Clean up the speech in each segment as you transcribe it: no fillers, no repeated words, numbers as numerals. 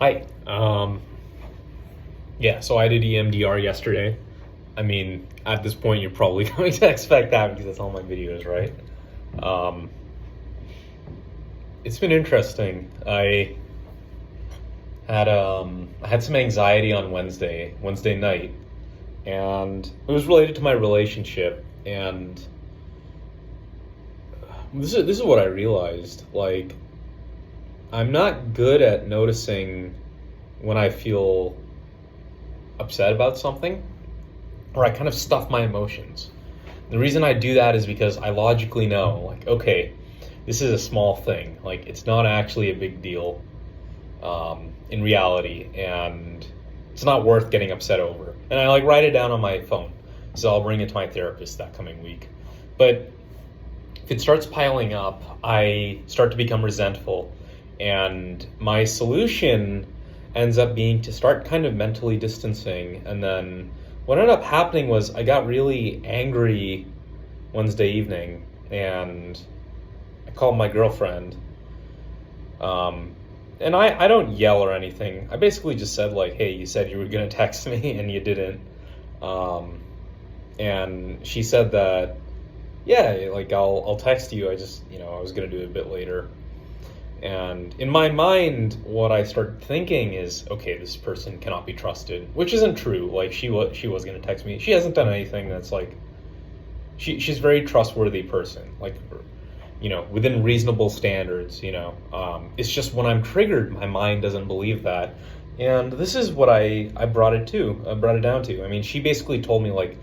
Hi. Yeah, so I did EMDR yesterday. I mean, at this point, you're probably going to expect that because that's all my videos, right? Um, it's been interesting. I had some anxiety on Wednesday night, and it was related to my relationship. And this is what I realized. Like, I'm not good at noticing when I feel upset about something, or I kind of stuff my emotions. The reason I do that is because I logically know, like, okay, this is a small thing. Like, it's not actually a big deal in reality, and it's not worth getting upset over. And I like write it down on my phone, so I'll bring it to my therapist that coming week. But if it starts piling up, I start to become resentful, and my solution ends up being to start kind of mentally distancing. And then what ended up happening was I got really angry Wednesday evening, and I called my girlfriend. And I don't yell or anything. I basically just said, like, hey, you said you were going to text me and you didn't. And she said that, yeah, like, I'll text you. I just, I was going to do it a bit later. And in my mind, what I started thinking is, okay, this person cannot be trusted, which isn't true. Like, she was going to text me. She hasn't done anything that's like, she's a very trustworthy person, like, within reasonable standards. It's just when I'm triggered, my mind doesn't believe that. And this is what I brought it down to. I mean, she basically told me, like,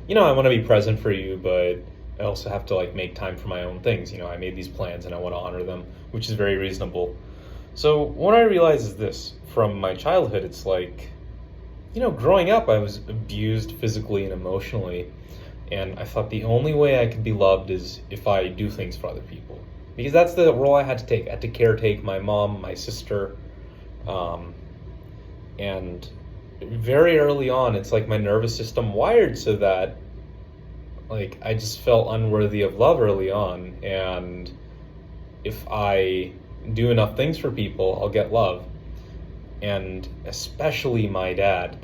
I want to be present for you, but I also have to, like, make time for my own things. I made these plans and I want to honor them, which is very reasonable. So what I realized is this: from my childhood, it's like, growing up, I was abused physically and emotionally. And I thought the only way I could be loved is if I do things for other people. Because that's the role I had to take. I had to caretake my mom, my sister. And very early on, it's like my nervous system wired so that, like, I just felt unworthy of love early on. And if I do enough things for people, I'll get love. And especially my dad.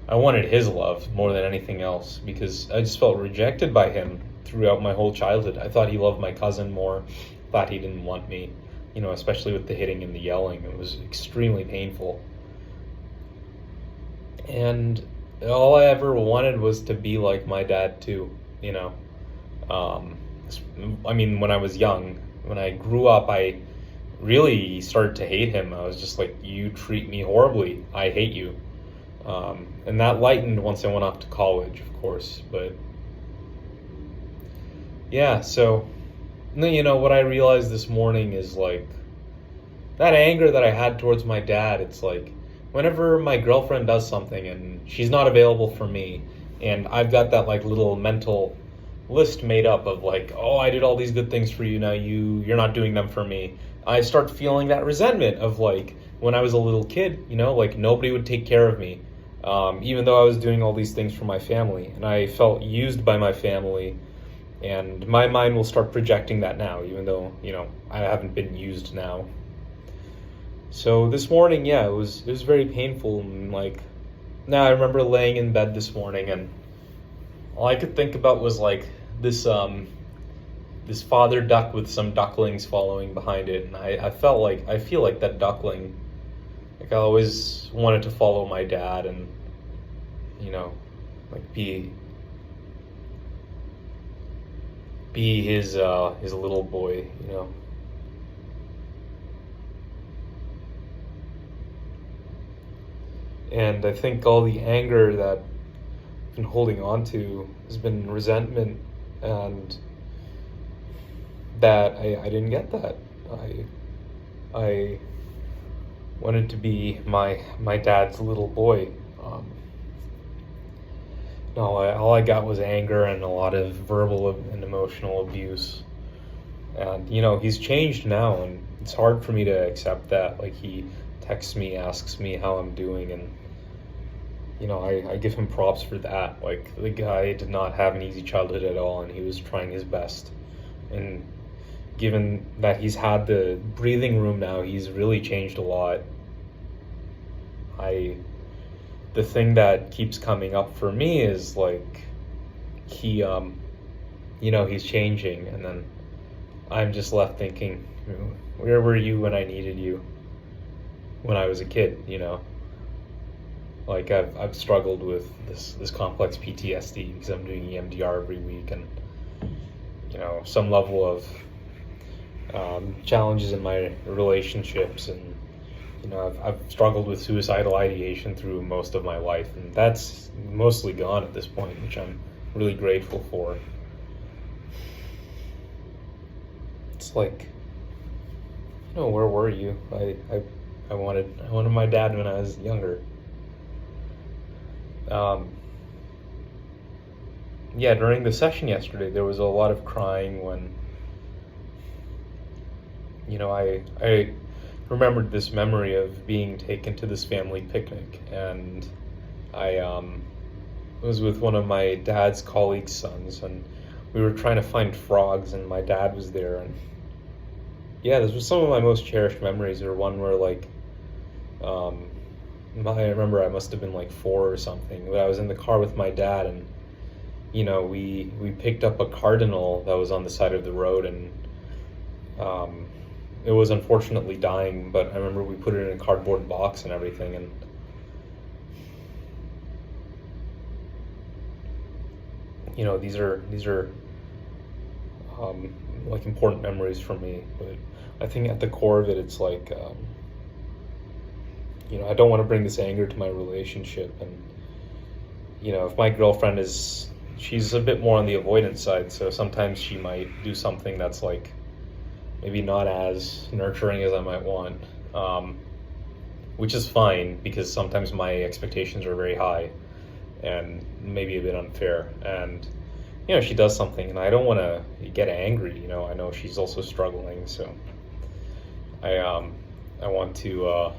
I wanted his love more than anything else, because I just felt rejected by him throughout my whole childhood. I thought he loved my cousin more, thought he didn't want me, especially with the hitting and the yelling. It was extremely painful. And all I ever wanted was to be like my dad too, I mean, when I was young, when I grew up, I really started to hate him. I was just like, you treat me horribly, I hate you. And that lightened once I went off to college, of course. But yeah, so what I realized this morning is, like, that anger that I had towards my dad. It's like, whenever my girlfriend does something and she's not available for me, and I've got that, like, little mental list made up of, like, oh, I did all these good things for you, now you're not doing them for me. I start feeling that resentment of, like, when I was a little kid, like, nobody would take care of me. Even though I was doing all these things for my family, and I felt used by my family, and my mind will start projecting that now, even though, I haven't been used now. So this morning, yeah, it was very painful. And, like, now I remember laying in bed this morning, and all I could think about was, like, this father duck with some ducklings following behind it. And I feel like that duckling. Like, I always wanted to follow my dad and, like, be his little boy, And I think all the anger that I've been holding on to has been resentment, and that I didn't get that. I wanted to be my dad's little boy. No, all I got was anger and a lot of verbal and emotional abuse. And, he's changed now, and it's hard for me to accept that. Like, he texts me, asks me how I'm doing, and, I give him props for that. Like, the guy did not have an easy childhood at all, and he was trying his best. And given that he's had the breathing room now, he's really changed a lot. The thing that keeps coming up for me is like he he's changing, and then I'm just left thinking, where were you when I needed you when I was a kid, Like I've struggled with this complex PTSD because I'm doing EMDR every week, and some level of challenges in my relationships, and I've struggled with suicidal ideation through most of my life, and that's mostly gone at this point, which I'm really grateful for. It's like, where were you? I wanted my dad when I was younger. During the session yesterday, there was a lot of crying when, I remembered this memory of being taken to this family picnic, and I was with one of my dad's colleagues' sons, and we were trying to find frogs, and my dad was there, and this was some of my most cherished memories, or one where I remember I must have been like 4 or something, but I was in the car with my dad, and we picked up a cardinal that was on the side of the road, and it was unfortunately dying, but I remember we put it in a cardboard box and everything, and these are like important memories for me. But I think at the core of it, it's like I don't want to bring this anger to my relationship, and if my girlfriend she's a bit more on the avoidance side, so sometimes she might do something that's like maybe not as nurturing as I might want, which is fine, because sometimes my expectations are very high and maybe a bit unfair, and she does something and I don't want to get angry. I know she's also struggling, so I want to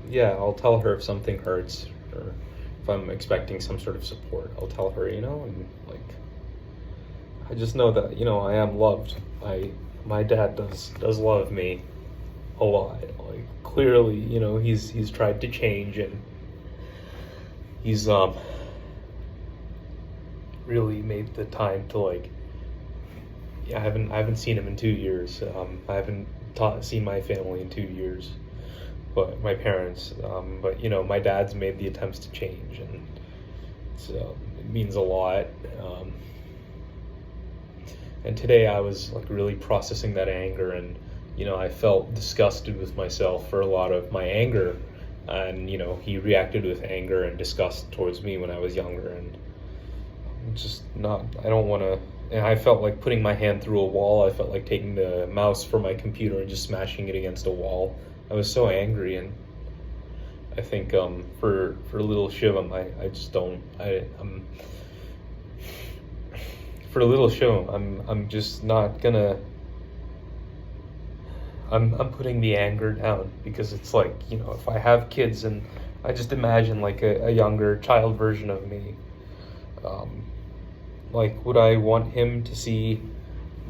I'll tell her if something hurts, or if I'm expecting some sort of support, I'll tell her, and like, I just know that, I am loved. My dad does love me a lot. Like, clearly, he's tried to change, and he's really made the time to I haven't seen him in 2 years. I haven't seen my family in 2 years, but my parents. But my dad's made the attempts to change, and so it means a lot. And today I was really processing that anger, and I felt disgusted with myself for a lot of my anger, and he reacted with anger and disgust towards me when I was younger, and I don't want to. And I felt like putting my hand through a wall. I felt like taking the mouse from my computer and just smashing it against a wall. I was so angry, and I think for little Shivam, for little Shivam, I'm just not gonna. I'm putting the anger down, because it's like, if I have kids, and I just imagine like a younger child version of me, would I want him to see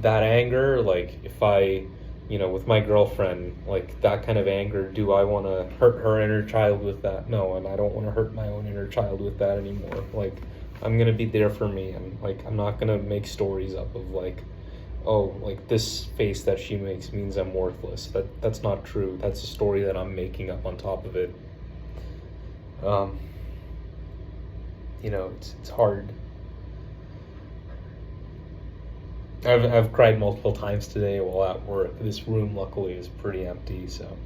that anger? Like, if I, with my girlfriend, like that kind of anger, do I want to hurt her inner child with that? No, and I don't want to hurt my own inner child with that anymore. Like, I'm gonna be there for me, and I'm not gonna make stories up of this face that she makes means I'm worthless. That's not true. That's a story that I'm making up on top of it. It's hard. I've cried multiple times today while at work. This room luckily is pretty empty, so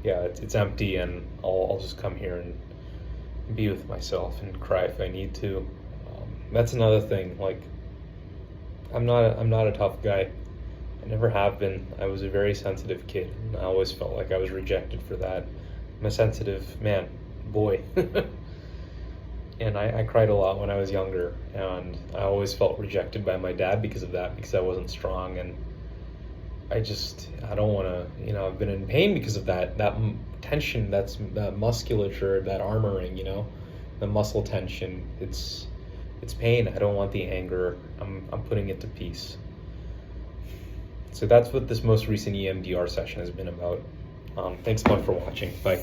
it's empty, and I'll just come here and be with myself and cry if I need to. That's another thing. I'm not a tough guy. I never have been. I was a very sensitive kid, and I always felt like I was rejected for that. I'm a sensitive boy. And I cried a lot when I was younger, and I always felt rejected by my dad because of that, because I wasn't strong, and I don't want to, I've been in pain because of that tension, that musculature, that armoring, the muscle tension. It's pain. I don't want the anger. I'm putting it to peace. So that's what this most recent EMDR session has been about. Thanks a lot for watching. Bye.